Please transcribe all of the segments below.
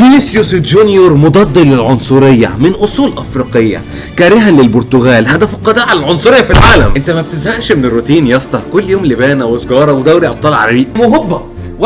فينيسيوس جونيور مضاد للعنصرية من أصول أفريقية، كارها للبرتغال، هدف القضاء على العنصرية في العالم. انت ما بتزهقش من الروتين يا اسطى؟ كل يوم لبانة وسجارة ودوري أبطال عريق وهوبا 1-0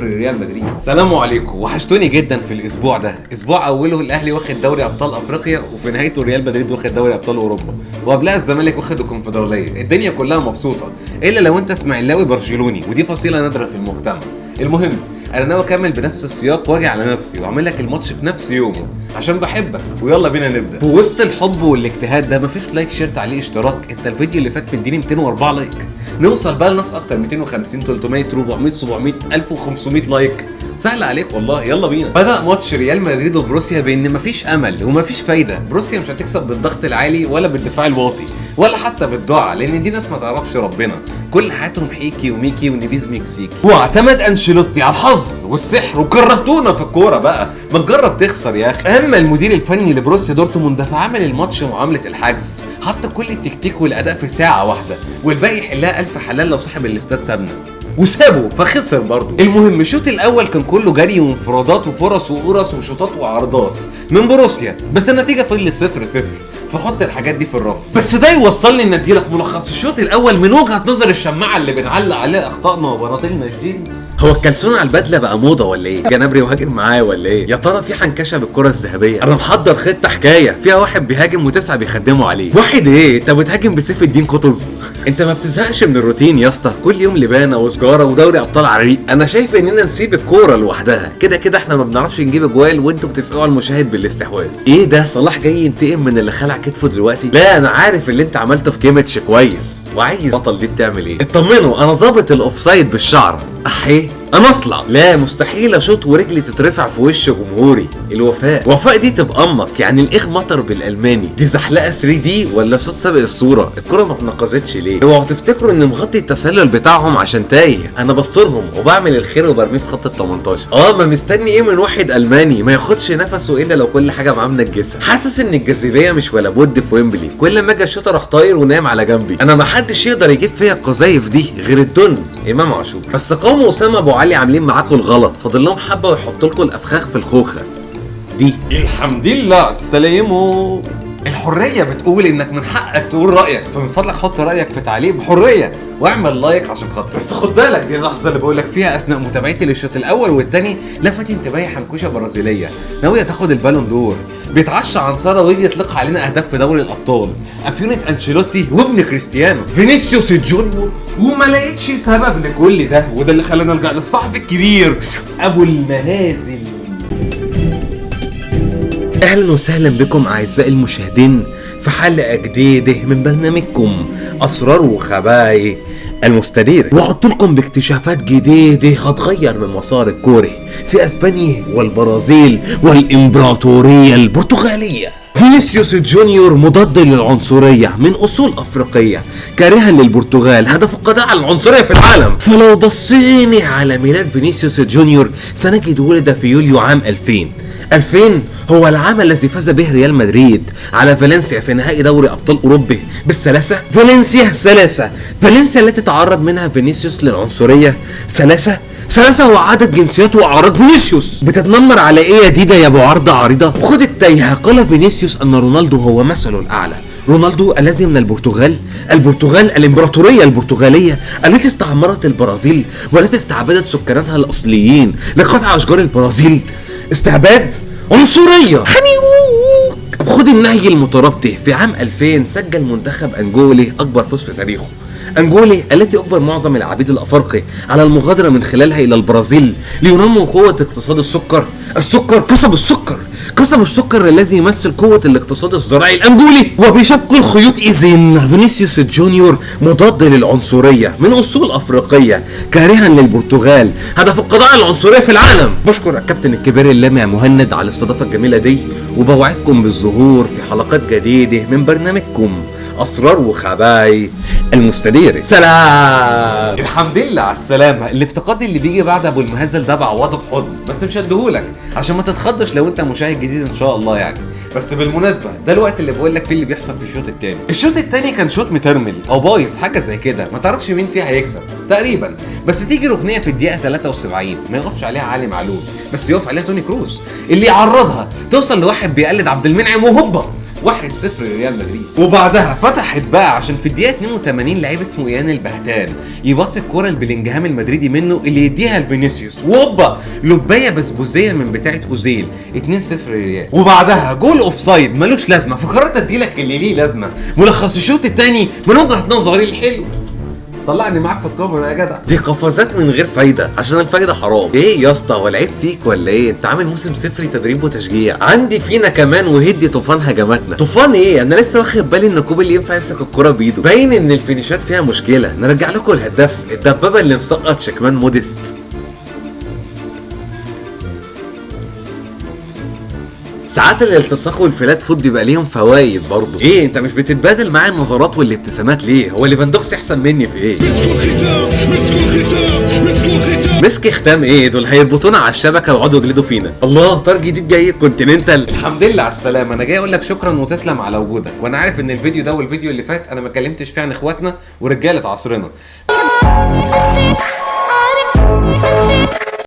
لريال مدريد. سلام عليكم، وحشتوني جدا في الاسبوع ده. اسبوع اوله الاهلي واخد دوري ابطال افريقيا، وفي نهايته ريال مدريد واخد دوري ابطال اوروبا، وقبلها الزمالك واخد الكونفدراليه. الدنيا كلها مبسوطه الا لو انت اسماعيلاوي برشلوني، ودي فصيله نادره في المجتمع. المهم انا ناوي اكمل بنفس السياق واجي على نفسي واعمل لك الماتش في نفس يومه عشان بحبك. ويلا بينا نبدا. في وسط الحب والاجتهاد ده مفيش لايك، شير، تعليق، اشتراك. انت الفيديو اللي فات مديني 204 لايك، نوصل بقى لناس اكتر، 250 300 400 700 1500 لايك. سهل عليك والله. يلا بينا. بدأ ماتش ريال مدريد وبروسيا بان مفيش امل ومفيش فايده. بروسيا مش هتكسب بالضغط العالي ولا بالدفاع الواطي ولا حتى بالدعاء، لان دي ناس ما تعرفش ربنا، كل حياتهم حيكي وميكي ونبيذ مكسيكي. واعتمد انشيلوتي على الحظ والسحر، وكرهتونا في الكوره بقى، ما تجرب تخسر يا اخي. اما المدير الفني لبروسيا دورتموند فعمل الماتش معامله الحجز، حط كل التكتيك والاداء في ساعه واحده، والباقي يحلها الف حلال لو صاحب الاستاد سابنا، وسابه فخسر برضه. المهم الشوط الاول كان كله جري وانفرادات وفرص وقرص وشوطات وعرضات من بروسيا، بس النتيجه فضلت 0-0. فحط الحاجات دي في الرف. بس ده يوصلني ان اديلك ملخص الشوط الاول من وجهه نظر الشماعه اللي بنعلق عليها اخطائنا وبناطيلنا جديد. هو الكلسون على البدله بقى موضه ولا ايه؟ جنابري وهاجم معاه ولا ايه؟ يا ترى في حنكشه بالكره الذهبيه؟ انا محضر خطه حكايه فيها واحد بيهاجم وتسعه بيخدموا عليه. واحد ايه؟ انت بتهاجم بسيف الدين قطز؟ انت ما بتزهقش من الروتين يا اسطى؟ كل يوم لبانه وسجاره ودوري ابطال عريق. انا شايف اننا نسيب الكوره لوحدها، كده كده احنا ما بنعرفش نجيب اجوال وانتوا بتفقوا على المشاهد بالاستحواذ. ايه ده؟ صلاح جاي ينتقم من اللي خلع كتفه دلوقتي؟ لا انا عارف اللي انت عملته في كيميتش كويس، وعايز بطل دي بتعمل ايه؟ اطمنوا انا ظابط الاوفسايد بالشعر. احيه انا اصلع. لا مستحيل اشوط ورجلي تترفع في وش جمهوري. وفاء دي تبقى امك، يعني الاخ مطر بالالماني. دي زحلقه 3 دي ولا صوت سابق الصوره؟ الكره ما اتنقذتش ليه؟ اوعوا تفتكروا ان مغطي التسلل بتاعهم عشان تايه. انا بسترهم وبعمل الخير وبرميه في خط ال 18. ما مستني ايه من واحد الماني ما ياخدش نفسه الا لو كل حاجه معاه منجسه. حاسس ان الجاذبيه مش ولا بد في ويمبلي، كل ما اجي اشوط اروح طاير ونام على جنبي. انا ما حدش يقدر يجيب فيا القذايف دي غير الدن امام عاشور. بس قام واسامه ابو علي عاملين معاكم الغلط، فاضل لهم حبه ويحطوا لكم الافخاخ في الخوخه دي. الحمد لله السلامو. الحريه بتقول انك من حقك تقول رايك، فمن فضلك حط رايك في تعليق بحريه واعمل لايك عشان خاطري. بس خد بالك دي اللحظه اللي بقول لك فيها اثناء متابعتي للشوط الاول والثاني لفت انتباهي حنكوشه برازيليه ناويه تاخد البالون دور، بيتعشى عنصره ويجي يطلق علينا اهداف في دوري الابطال. افيونة انشيلوتي وابن كريستيانو فينيسيوس جونيور، وما لقيتش سبب لكل ده، وده اللي خلاني الجا للصحفي الكبير ابو المنازل. اهلا وسهلا بكم اعزائي المشاهدين في حلقه جديده من برنامجكم اسرار وخبايا المستدير، وحط لكم باكتشافات جديده هتغير من مسار الكوره في اسبانيا والبرازيل والامبراطوريه البرتغاليه. فينيسيوس جونيور مضاد للعنصرية من أصول أفريقية، كارها للبرتغال، هدف القضاء على العنصرية في العالم. فلو بصيني على ميلاد فينيسيوس جونيور سنجد ولد في يوليو عام 2000 هو العام الذي فاز به ريال مدريد على فالنسيا في نهائي دوري ابطال اوروبا بالثلاثه. فالنسيا التي تعرض منها فينيسيوس للعنصريه. ثلاثة هو عدد جنسيات واعراض فينيسيوس. بتتنمر على ايه يا ديدا يا ابو عرضه عريضه؟ وخد التايهه. قال فينيسيوس ان رونالدو هو مثله الاعلى. رونالدو الذي من البرتغال الامبراطوريه البرتغاليه التي استعمرت البرازيل والتي استعبدت سكانها الاصليين لقطع اشجار البرازيل. استعباد عنصريه. خد النهي المترابطه. في عام 2000 سجل منتخب انجولي اكبر فوز في تاريخه. انجولي التي اجبر معظم العبيد الافارقه على المغادره من خلالها الى البرازيل لينموا قوه اقتصاد السكر. قصب السكر الذي يمثل قوه الاقتصاد الزراعي الانجولي. وبشق الخيوط اذن فينيسيوس جونيور مضاد للعنصريه من اصول افريقيه، كارها للبرتغال، هدف القضاء على العنصريه في العالم. بشكر الكابتن الكبير اللامع مهند على الاستضافه الجميله دي، وبوعدكم بالظهور في حلقات جديده من برنامجكم اسرار وخبايا المستدير. سلام. الحمد لله على السلامه. الافتقاد اللي بيجي بعد ابو المهزل ده بعوضه بحضن، بس مش هديهولك عشان ما تتخضش لو انت مشاهد جديد ان شاء الله يعني. بس بالمناسبه ده الوقت اللي بقول لك فيه اللي بيحصل في الشوط الثاني. الشوط الثاني كان شوط مترمل او بايظ حاجه زي كده، ما تعرفش مين فيها هيكسب تقريبا. بس تيجي ركنيه في الدقيقه 73 ما يقفش عليها علي معلول، بس يقف عليها توني كروز اللي يعرضها توصل لواحد بيقلد عبد المنعم وهوبا 1-0 لريال مدريد. وبعدها فتحت بقى عشان في الدقيقه 82 لعيب اسمه ايان البهتان يباص الكره لبلينجهام المدريدي منه اللي يديها لفينيسيوس، وهوبا لبايه بسبوزيه من بتاعه اوزيل 2-0 لريال. وبعدها جول اوف سايد ملوش لازمه، فقررت اديلك اللي ليه لازمه، ملخص الشوط الثاني من وجهه نظري الحلو. طلعني معاك في الكاميرا يا جدع. دي قفزات من غير فايده عشان الفايده حرام. ايه يا اسطى هو العيب فيك ولا ايه؟ انت عامل موسم صفري تدريب وتشجيع. عندي فينا كمان وهدي طوفان هجماتنا. طوفان ايه؟ انا لسه واخد بالي ان كوبي اللي ينفع يمسك الكوره بايده. باين ان الفينيشات فيها مشكله. نرجع لكم الهداف الدبابه اللي مسقط شكمان موديست. ساعات الالتصاق والفلات فوت بيبقى ليهم فوايد برضه. ايه انت مش بتتبادل معايا النظرات والابتسامات ليه؟ هو ليفاندوفسكي احسن مني في ايه؟ مسك ختام ايه؟ دول هيربطونا على الشبكه ويقعدوا يجلدوا فينا. الله طار جديد جاي كونتيننتال. الحمد لله على السلامه. انا جاي اقول لك شكرا وتسلم على وجودك، وانا عارف ان الفيديو ده والفيديو اللي فات انا ما اتكلمتش فيه عن اخواتنا ورجاله عصرنا.